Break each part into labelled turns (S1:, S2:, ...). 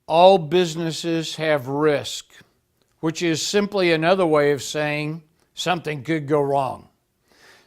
S1: All businesses have risk, which is simply another way of saying something could go wrong.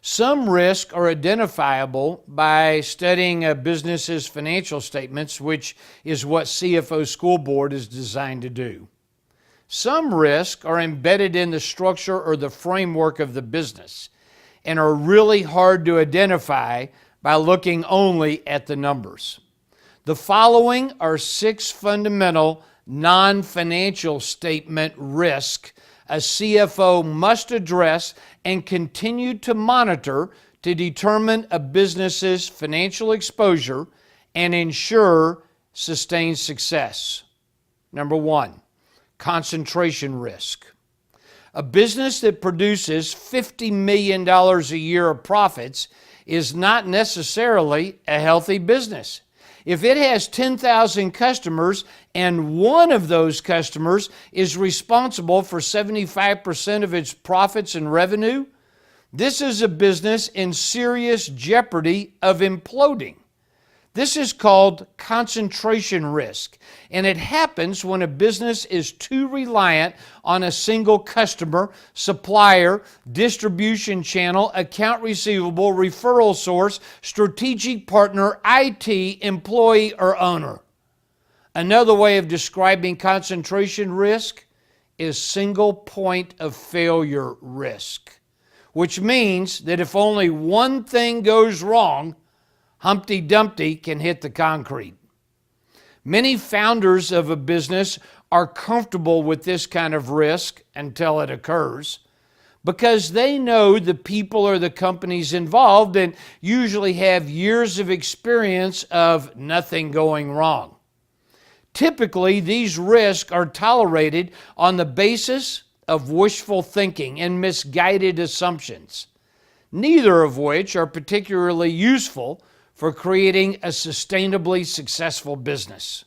S1: Some risks are identifiable by studying a business's financial statements, which is what CFO Scoreboard is designed to do. Some risks are embedded in the structure or the framework of the business and are really hard to identify by looking only at the numbers. The following are 6 fundamental non-financial statement risks a CFO must address and continue to monitor to determine a business's financial exposure and ensure sustained success. Number 1, concentration risk. A business that produces $50 million a year of profits is not necessarily a healthy business. If it has 10,000 customers and one of those customers is responsible for 75% of its profits and revenue, this is a business in serious jeopardy of imploding. This is called concentration risk, and it happens when a business is too reliant on a single customer, supplier, distribution channel, account receivable, referral source, strategic partner, IT, employee, or owner. Another way of describing concentration risk is single point of failure risk, which means that if only one thing goes wrong, Humpty Dumpty can hit the concrete. Many founders of a business are comfortable with this kind of risk until it occurs because they know the people or the companies involved and usually have years of experience of nothing going wrong. Typically, these risks are tolerated on the basis of wishful thinking and misguided assumptions, neither of which are particularly useful for creating a sustainably successful business.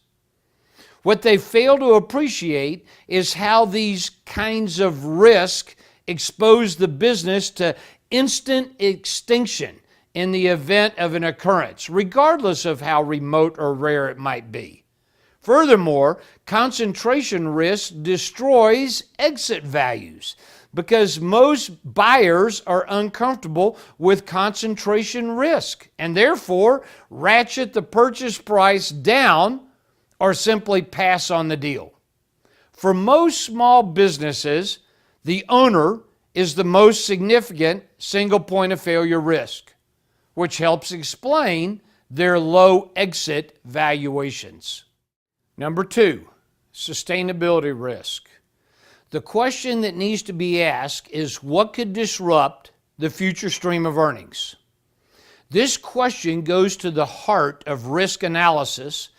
S1: What they fail to appreciate is how these kinds of risk expose the business to instant extinction in the event of an occurrence, regardless of how remote or rare it might be. Furthermore, concentration risk destroys exit values because most buyers are uncomfortable with concentration risk and therefore ratchet the purchase price down or simply pass on the deal. For most small businesses, the owner is the most significant single point of failure risk, which helps explain their low exit valuations. Number 2, sustainability risk. The question that needs to be asked is what could disrupt the future stream of earnings? This question goes to the heart of risk analysis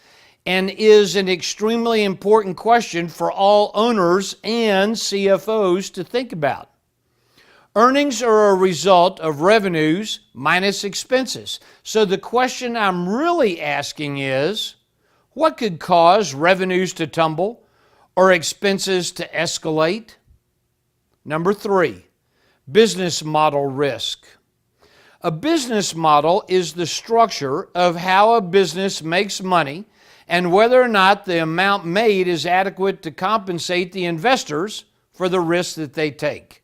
S1: and is an extremely important question for all owners and CFOs to think about. Earnings are a result of revenues minus expenses. So the question I'm really asking is, what could cause revenues to tumble or expenses to escalate? Number 3, business model risk. A business model is the structure of how a business makes money and whether or not the amount made is adequate to compensate the investors for the risks that they take.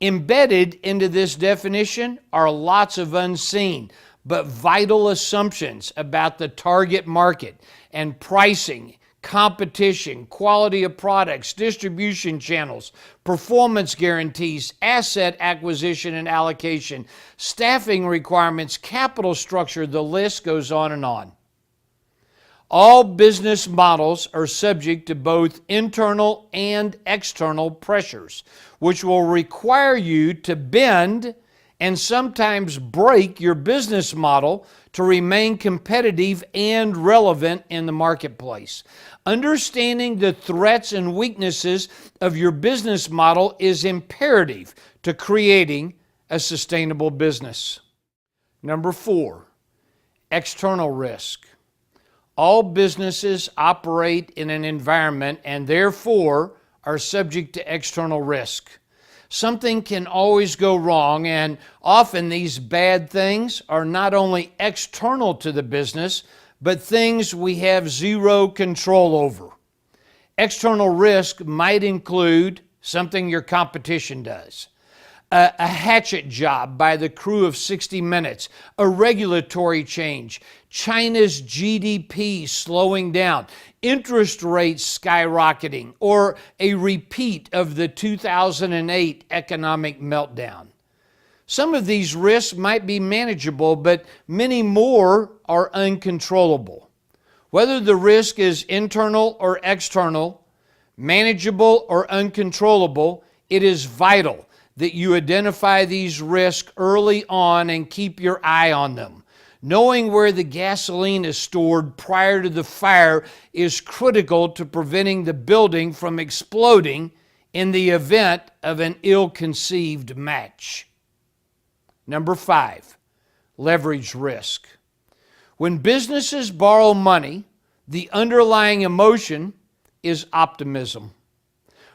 S1: Embedded into this definition are lots of unseen but vital assumptions about the target market and pricing, competition, quality of products, distribution channels, performance guarantees, asset acquisition and allocation, staffing requirements, capital structure, the list goes on and on. All business models are subject to both internal and external pressures, which will require you to bend and sometimes break your business model to remain competitive and relevant in the marketplace. Understanding the threats and weaknesses of your business model is imperative to creating a sustainable business. Number 4, external risk. All businesses operate in an environment and therefore are subject to external risk. Something can always go wrong, and often these bad things are not only external to the business, but things we have zero control over. External risk might include something your competition does, a hatchet job by the crew of 60 Minutes, a regulatory change, China's GDP slowing down, interest rates skyrocketing, or a repeat of the 2008 economic meltdown. Some of these risks might be manageable, but many more are uncontrollable. Whether the risk is internal or external, manageable or uncontrollable, it is vital that you identify these risks early on and keep your eye on them. Knowing where the gasoline is stored prior to the fire is critical to preventing the building from exploding in the event of an ill-conceived match. Number 5, leverage risk. When businesses borrow money, the underlying emotion is optimism.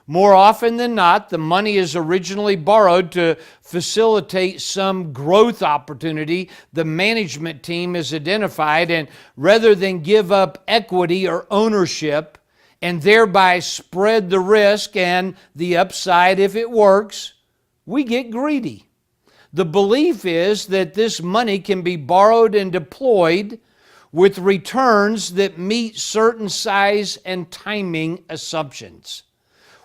S1: More often than not, the money is originally borrowed to facilitate some growth opportunity the management team has identified, and rather than give up equity or ownership and thereby spread the risk and the upside if it works, we get greedy. The belief is that this money can be borrowed and deployed with returns that meet certain size and timing assumptions.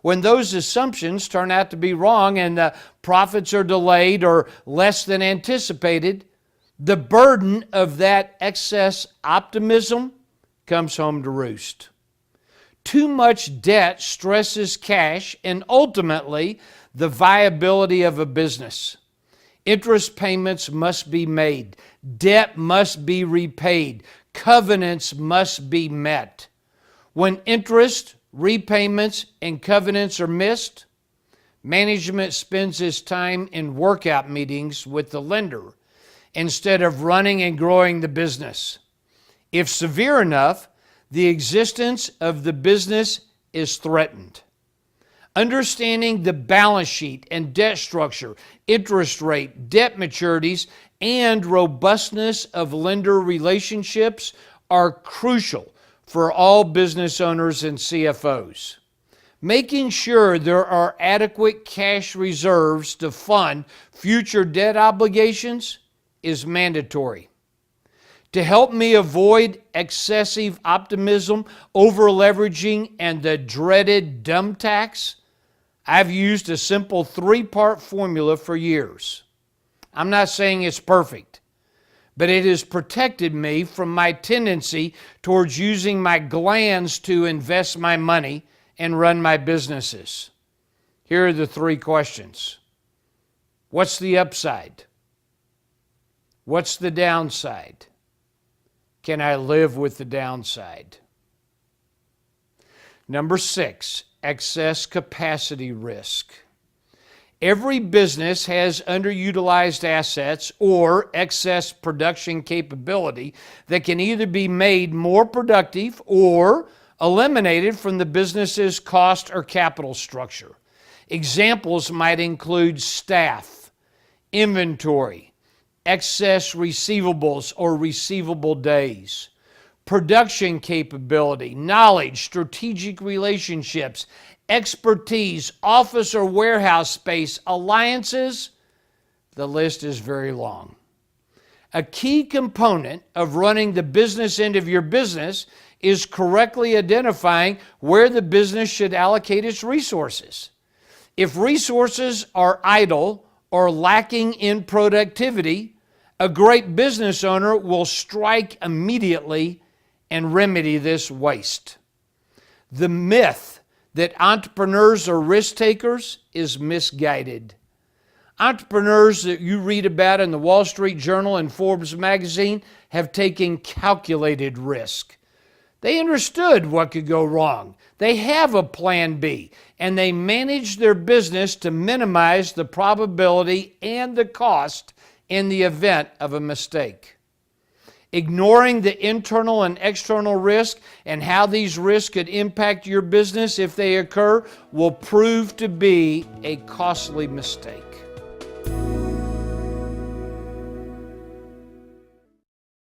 S1: When those assumptions turn out to be wrong and the profits are delayed or less than anticipated, the burden of that excess optimism comes home to roost. Too much debt stresses cash and ultimately the viability of a business. Interest payments must be made. Debt must be repaid. Covenants must be met. When interest, repayments, and covenants are missed, management spends its time in workout meetings with the lender instead of running and growing the business. If severe enough, the existence of the business is threatened. Understanding the balance sheet and debt structure, interest rate, debt maturities, and robustness of lender relationships are crucial for all business owners and CFOs. Making sure there are adequate cash reserves to fund future debt obligations is mandatory. To help me avoid excessive optimism, over-leveraging, and the dreaded dumb tax, I've used a simple 3-part formula for years. I'm not saying it's perfect, but it has protected me from my tendency towards using my glands to invest my money and run my businesses. Here are the 3 questions. What's the upside? What's the downside? Can I live with the downside? Number 6, excess capacity risk. Every business has underutilized assets or excess production capability that can either be made more productive or eliminated from the business's cost or capital structure. Examples might include staff, inventory, excess receivables or receivable days, production capability, knowledge, strategic relationships, expertise, office or warehouse space, alliances. The list is very long. A key component of running the business end of your business is correctly identifying where the business should allocate its resources. If resources are idle or lacking in productivity, a great business owner will strike immediately and remedy this waste. The myth that entrepreneurs are risk takers is misguided. Entrepreneurs that you read about in the Wall Street Journal and Forbes magazine have taken calculated risk. They understood what could go wrong. They have a plan B, and they manage their business to minimize the probability and the cost in the event of a mistake. Ignoring the internal and external risk and how these risks could impact your business if they occur will prove to be a costly mistake.